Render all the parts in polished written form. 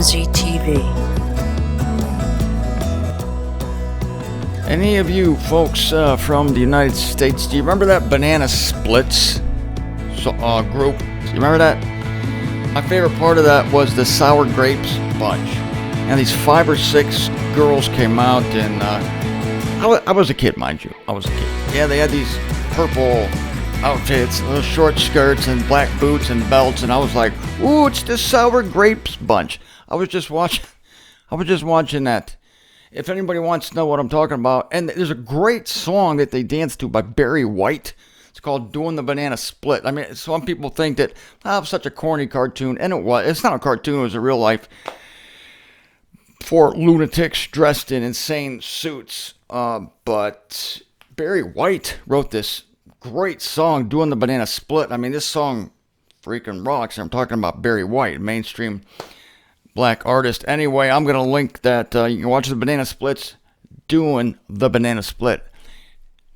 MZTV. Any of you folks from the United States, do you remember that Banana Splits group? Do you remember that? My favorite part of that was the Sour Grapes bunch. And these 5 or 6 girls came out, and I was a kid, mind you. I was a kid. Yeah, they had these purple outfits, little short skirts, and black boots and belts, and I was like, ooh, it's the Sour Grapes bunch. I was just watching that. If anybody wants to know what I'm talking about, and there's a great song that they dance to by Barry White. It's called Doing the Banana Split. I mean, some people think that, such a corny cartoon, and it was. It's not a cartoon, it was a real life for lunatics dressed in insane suits. But Barry White wrote this great song, Doing the Banana Split. I mean, this song freaking rocks. I'm talking about Barry White, mainstream black artist. Anyway, I'm going to link that. You can watch the Banana Splits doing the Banana Split.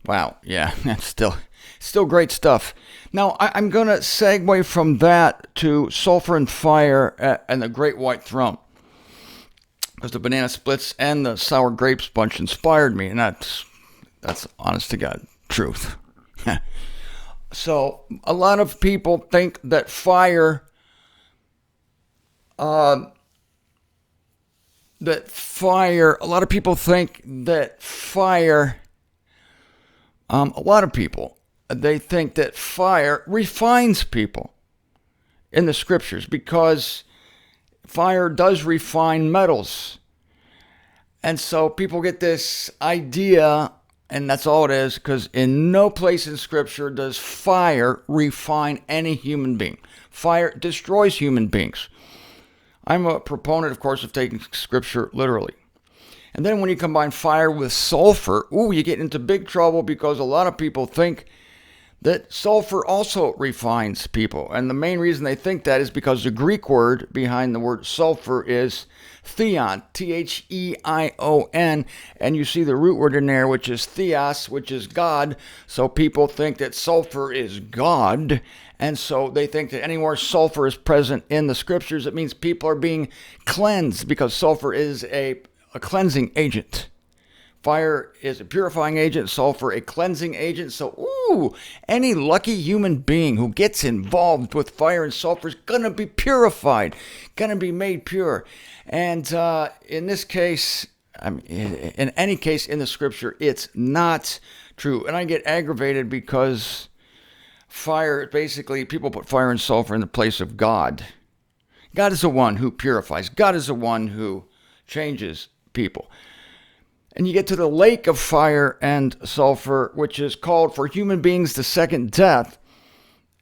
Wow, yeah, that's still great stuff. Now, I'm going to segue from that to Sulphur and Fire and the Great White Throne. Because the Banana Splits and the Sour Grapes bunch inspired me, and that's honest to God truth. So, a lot of people think that fire... a lot of people think that fire, they think that fire refines people in the scriptures, because fire does refine metals. And so people get this idea, and that's all it is, because in no place in scripture does fire refine any human being. Fire destroys human beings. I'm a proponent, of course, of taking scripture literally. And then when you combine fire with sulfur, you get into big trouble, because a lot of people think that sulfur also refines people. And the main reason they think that is because the Greek word behind the word sulfur is theon, Theion. And you see the root word in there, which is theos, which is God. So people think that sulfur is God. And so they think that anywhere sulfur is present in the scriptures, it means people are being cleansed, because sulfur is a cleansing agent. Fire is a purifying agent, sulfur a cleansing agent. So, any lucky human being who gets involved with fire and sulfur is going to be purified, going to be made pure. And in this case, in any case in the scripture, it's not true. And I get aggravated because fire, basically, people put fire and sulfur in the place of God. God is the one who purifies. God is the one who changes people. And you get to the lake of fire and sulfur, which is called for human beings the second death.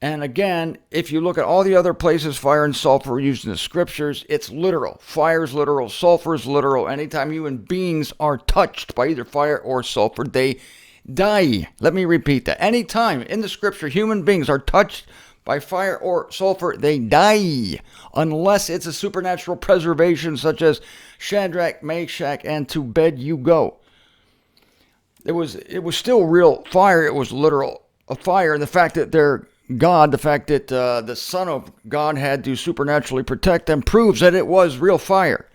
And again, if you look at all the other places fire and sulfur are used in the scriptures, it's literal. Fire is literal. Sulfur is literal. Anytime human beings are touched by either fire or sulfur, they die. Let me repeat that. Anytime in the scripture human beings are touched by fire or sulfur, they die, unless it's a supernatural preservation, such as Shadrach, Meshach, and to bed you go. It was still real fire. It was literal a fire, and the fact that they're God, the fact that the Son of God had to supernaturally protect them, proves that it was real fire.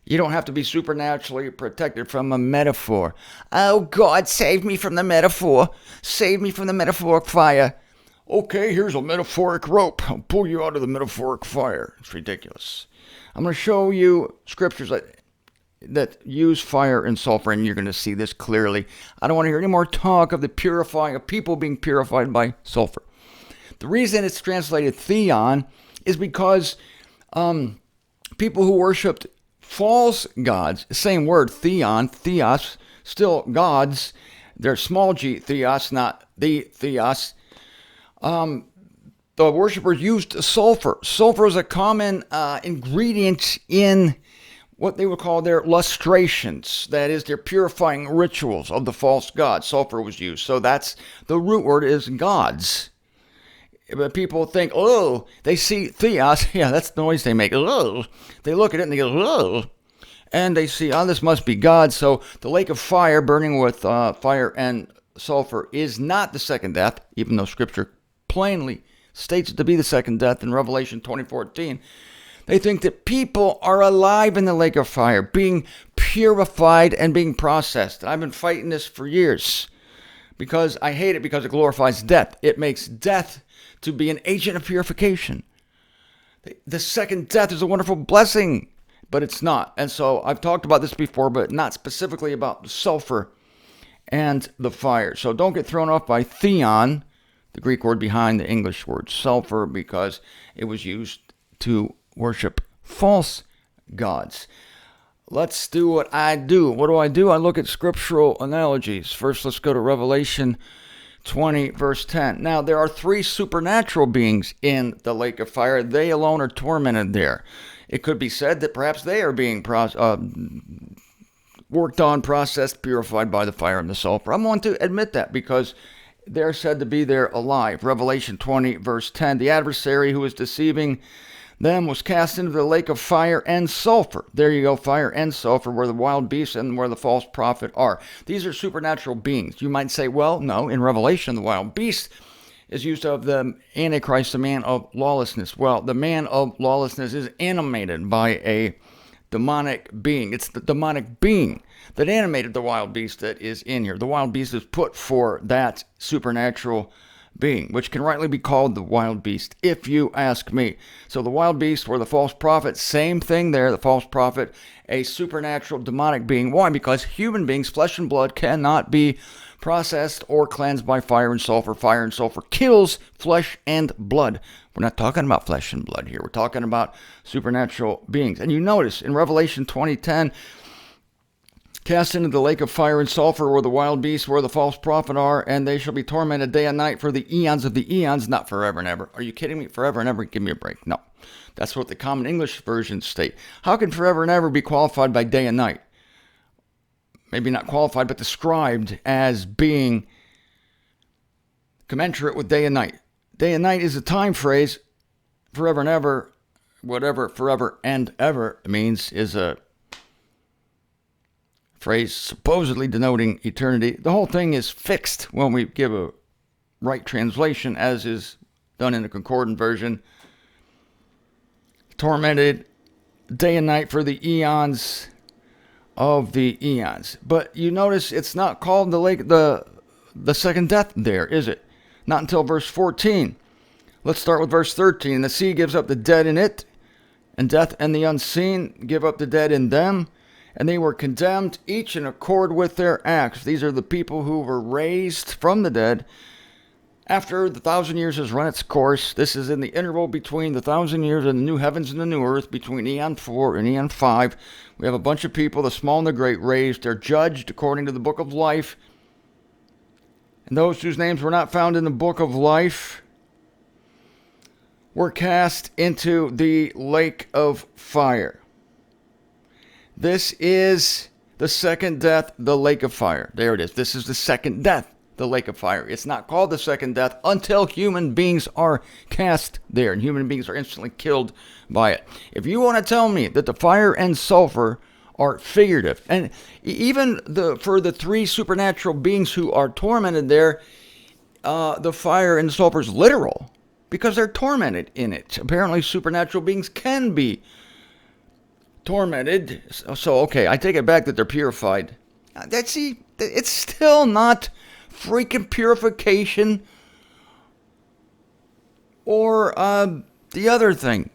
You don't have to be supernaturally protected from a metaphor. Oh, God, save me from the metaphor. Save me from the metaphoric fire. Okay, here's a metaphoric rope. I'll pull you out of the metaphoric fire. It's ridiculous. I'm going to show you scriptures that use fire and sulfur, and you're going to see this clearly. I don't want to hear any more talk of the purifying of people being purified by sulfur. The reason it's translated theon is because people who worshipped false gods, same word, theon, theos, still gods, they're small g, theos, not the theos. The worshippers used sulfur. Sulfur is a common ingredient in what they would call their lustrations, that is, their purifying rituals of the false gods. Sulfur was used. So that's, the root word is gods. But people think, they see theos, that's the noise they make, they look at it and they go, and they see, this must be God. So the lake of fire, burning with fire and sulfur, is not the second death, even though Scripture plainly states it to be the second death in Revelation 20:14. They think that people are alive in the lake of fire, being purified and being processed. I've been fighting this for years because I hate it because it glorifies death. It makes death to be an agent of purification. The second death is a wonderful blessing, but it's not. And so I've talked about this before, but not specifically about the sulfur and the fire. So don't get thrown off by theon, the Greek word behind the English word sulfur, because it was used to worship false gods. Let's do what I do. What do? I look at scriptural analogies. First, let's go to Revelation 20, verse 10. Now, there are 3 supernatural beings in the lake of fire. They alone are tormented there. It could be said that perhaps they are being worked on, processed, purified by the fire and the sulfur. I'm going to admit that because they're said to be there alive. Revelation 20, verse 10. The adversary who is deceiving them was cast into the lake of fire and sulfur. There you go, fire and sulfur, where the wild beasts and where the false prophet are. These are supernatural beings. You might say, well, no, in Revelation, the wild beast is used of the Antichrist, the man of lawlessness. Well, the man of lawlessness is animated by a demonic being. It's the demonic being that animated the wild beast that is in here. The wild beast is put for that supernatural being, which can rightly be called the wild beast, if you ask me. So the wild beast or the false prophet, same thing there, the false prophet, a supernatural demonic being. Why? Because human beings, flesh and blood, cannot be processed or cleansed by fire and sulfur. Fire and sulfur kills flesh and blood. We're not talking about flesh and blood here. We're talking about supernatural beings. And you notice in Revelation 20:10, cast into the lake of fire and sulfur where the wild beasts, where the false prophet are, and they shall be tormented day and night for the eons of the eons, not forever and ever. Are you kidding me? Forever and ever? Give me a break. No. That's what the common English versions state. How can forever and ever be qualified by day and night? Maybe not qualified, but described as being commensurate with day and night. Day and night is a time phrase. Forever and ever, whatever forever and ever means, is a phrase supposedly denoting eternity. The whole thing is fixed when we give a right translation, as is done in the concordant version. Tormented day and night for the eons of the eons. But you notice it's not called the lake, the second death there, is it? Not until verse 14. Let's start with verse 13. The sea gives up the dead in it, and death and the unseen give up the dead in them. And they were condemned, each in accord with their acts. These are the people who were raised from the dead after the 1,000 years has run its course. This is in the interval between the 1,000 years and the new heavens and the new earth, between Eon 4 and Eon 5. We have a bunch of people, the small and the great, raised. They're judged according to the book of life. And those whose names were not found in the book of life were cast into the lake of fire. This is the second death, the lake of fire. There it is. This is the second death, the lake of fire. It's not called the second death until human beings are cast there, and human beings are instantly killed by it. If you want to tell me that the fire and sulfur are figurative, and even for the 3 supernatural beings who are tormented there, the fire and sulfur is literal because they're tormented in it. Apparently, supernatural beings can be tormented. So, okay, I take it back that they're purified. It's still not freaking purification or the other thing,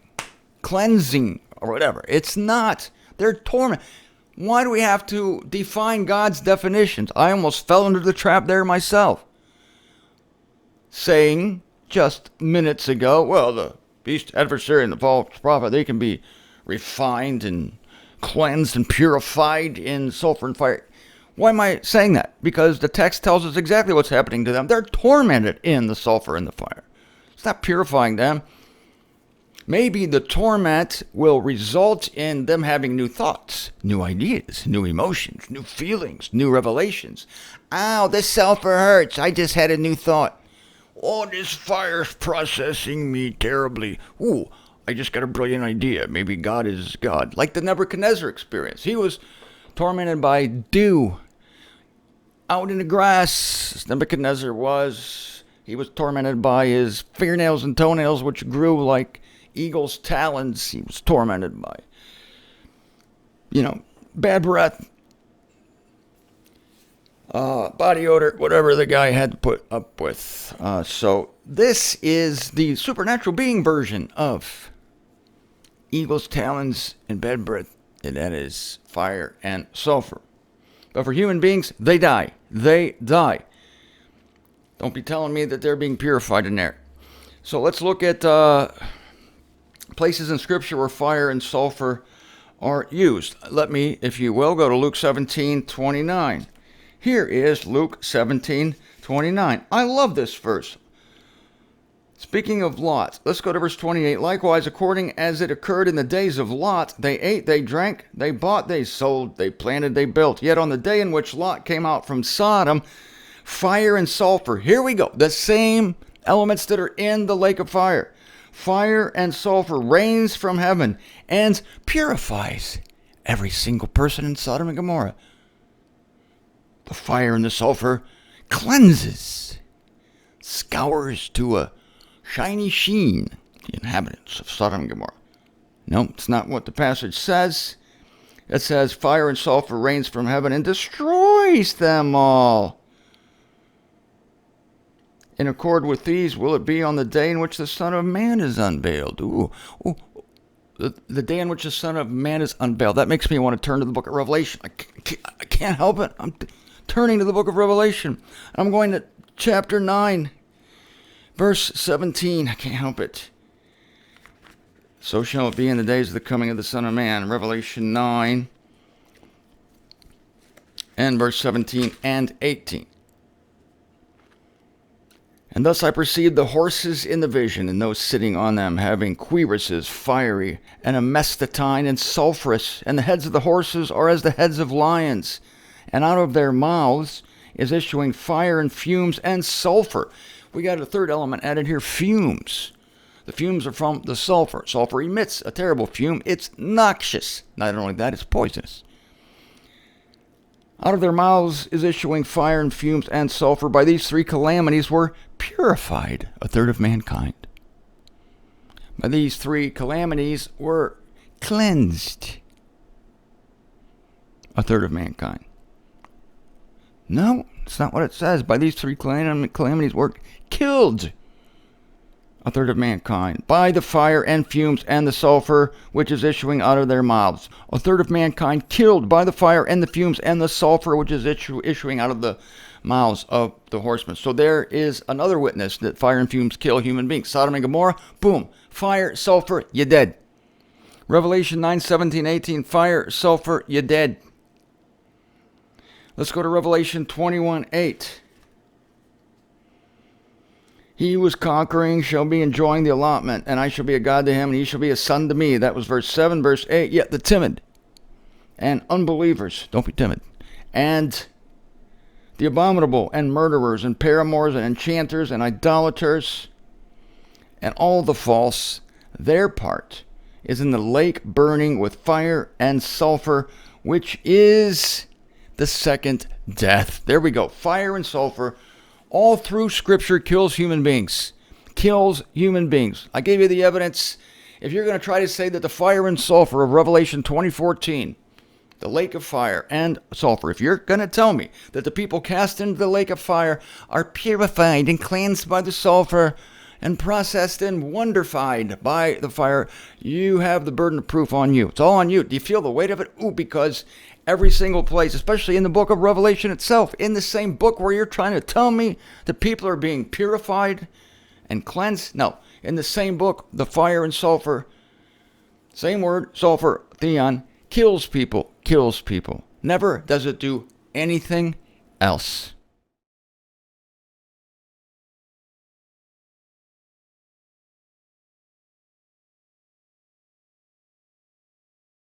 cleansing or whatever. It's not. They're tormented. Why do we have to define God's definitions? I almost fell into the trap there myself, saying just minutes ago, well, the beast, adversary, and the false prophet, they can be refined and cleansed and purified in sulfur and fire. Why am I saying that? Because the text tells us exactly what's happening to them. They're tormented in the sulfur and the fire. It's not purifying them. Maybe the torment will result in them having new thoughts, new ideas, new emotions, new feelings, new revelations. Ow, this sulfur hurts. I just had a new thought. Oh, this fire's processing me terribly. Ooh, I just got a brilliant idea. Maybe God is God. Like the Nebuchadnezzar experience. He was tormented by dew out in the grass. Nebuchadnezzar was. He was tormented by his fingernails and toenails, which grew like eagle's talons. He was tormented by, bad breath, body odor, whatever the guy had to put up with. So this is the supernatural being version of eagle's talons and bad breath, and that is fire and sulfur. But for human beings, they die. They die. Don't be telling me that they're being purified in there. So let's look at places in Scripture where fire and sulfur are used. Let me, if you will, go to Luke 17:29. Here is Luke 17:29. I love this verse. Speaking of Lot, let's go to verse 28. Likewise, according as it occurred in the days of Lot, they ate, they drank, they bought, they sold, they planted, they built. Yet on the day in which Lot came out from Sodom, fire and sulfur, here we go, the same elements that are in the lake of fire. Fire and sulfur rains from heaven and purifies every single person in Sodom and Gomorrah. The fire and the sulfur cleanses, scours to a shiny sheen the inhabitants of Sodom and Gomorrah. No, it's not what the passage says. It says fire and sulfur rains from heaven and destroys them all. In accord with these will it be on the day in which the Son of Man is unveiled. The day in which the Son of Man is unveiled. That makes me want to turn to the book of Revelation. I can't help it. I'm turning to the book of Revelation. I'm going to chapter 9. Verse 17, I can't help it. So shall it be in the days of the coming of the Son of Man. Revelation 9 and verse 17 and 18. And thus I perceived the horses in the vision, and those sitting on them, having cuirasses, fiery, and amestatine, and sulphurous. And the heads of the horses are as the heads of lions. And out of their mouths is issuing fire and fumes and sulphur. We got a third element added here, fumes. The fumes are from the sulfur. Sulfur emits a terrible fume. It's noxious. Not only that, it's poisonous. Out of their mouths is issuing fire and fumes and sulfur. By these three calamities were purified a third of mankind. By these three calamities were cleansed a third of mankind. No, it's not what it says. By these three calamities were killed a third of mankind. By the fire and fumes and the sulfur which is issuing out of their mouths. A third of mankind killed by the fire and the fumes and the sulfur which is issuing out of the mouths of the horsemen. So there is another witness that fire and fumes kill human beings. Sodom and Gomorrah, boom. Fire, sulfur, you're dead. Revelation 9, 17, 18. Fire, sulfur, you're dead. Let's go to Revelation 21, 8. He who is conquering shall be enjoying the allotment, and I shall be a God to him, and he shall be a son to me. That was verse 7. Verse 8, yet the timid and unbelievers, don't be timid, and the abominable and murderers and paramours and enchanters and idolaters and all the false, their part is in the lake burning with fire and sulfur, which is the second death. There we go. Fire and sulfur all through Scripture kills human beings. Kills human beings. I gave you the evidence. If you're going to try to say that the fire and sulfur of Revelation 20:14, the lake of fire and sulfur, if you're going to tell me that the people cast into the lake of fire are purified and cleansed by the sulfur and processed and wonderfied by the fire, you have the burden of proof on you. It's all on you. Do you feel the weight of it? Ooh, because every single place, especially in the book of Revelation itself, in the same book where you're trying to tell me that people are being purified and cleansed. No, in the same book, the fire and sulfur, same word, sulfur, theon, kills people. Never does it do anything else.